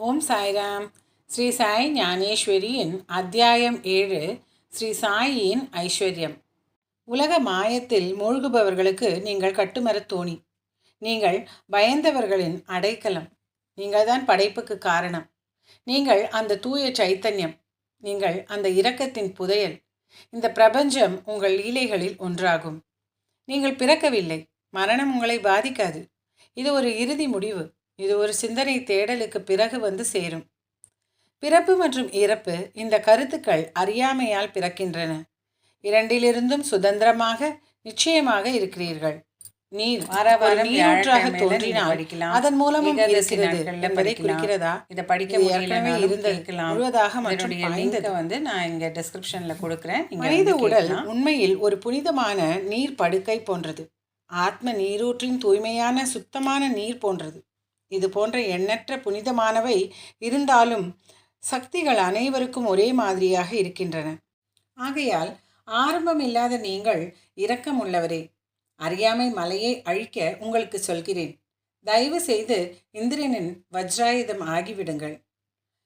ஓம் சாய்ராம். ஸ்ரீ சாய் ஞானேஸ்வரியின் அத்தியாயம் 7, ஸ்ரீ சாயியின் ஐஸ்வர்யம். உலக மாயத்தில் மூழ்குபவர்களுக்கு நீங்கள் கட்டுமரத் தோணி. நீங்கள் பயந்தவர்களின் அடைக்கலம். நீங்கள்தான் படைப்புக்கு காரணம். நீங்கள் அந்த தூய சைத்தன்யம். நீங்கள் அந்த இரக்கத்தின் புதையல். இந்த பிரபஞ்சம் உங்கள் லீலைகளில் ஒன்றாகும். நீங்கள் பிறக்கவில்லை. மரணம் உங்களை பாதிக்காது. இது ஒரு இறுதி முடிவு. இது ஒரு சிந்தனை தேடலுக்கு பிறகு வந்து சேரும். பிறப்பு மற்றும் இறப்பு, இந்த கருத்துக்கள் அறியாமையால் பிறக்கின்றன. இரண்டிலிருந்தும் சுதந்திரமாக நிச்சயமாக இருக்கிறீர்கள். நீர் நீரூற்றாக தோன்றினால் அதன் மூலமும் இருக்கிறது என்பதை குறிக்கிறதா? இதை படிக்க ஏற்கனவே முழுவதாக வந்து நான் இங்கே டிஸ்கிரிப்ஷனில் கொடுக்குறேன். மனித உடல் உண்மையில் ஒரு புனிதமான நீர் படுக்கை போன்றது. ஆத்ம நீரூற்றின் தூய்மையான சுத்தமான நீர் போன்றது. இது போன்ற எண்ணற்ற புனிதமானவை இருந்தாலும் சக்திகள் அனைவருக்கும் ஒரே மாதிரியாக இருக்கின்றன. ஆகையால் ஆரம்பம் இல்லாத நீங்கள் இரக்கம் உள்ளவரே. அறியாமை மலையை அழிக்க உங்களுக்கு சொல்கிறேன். தயவு செய்து இந்திரனின் வஜ்ராயுதம் ஆகிவிடுங்கள்.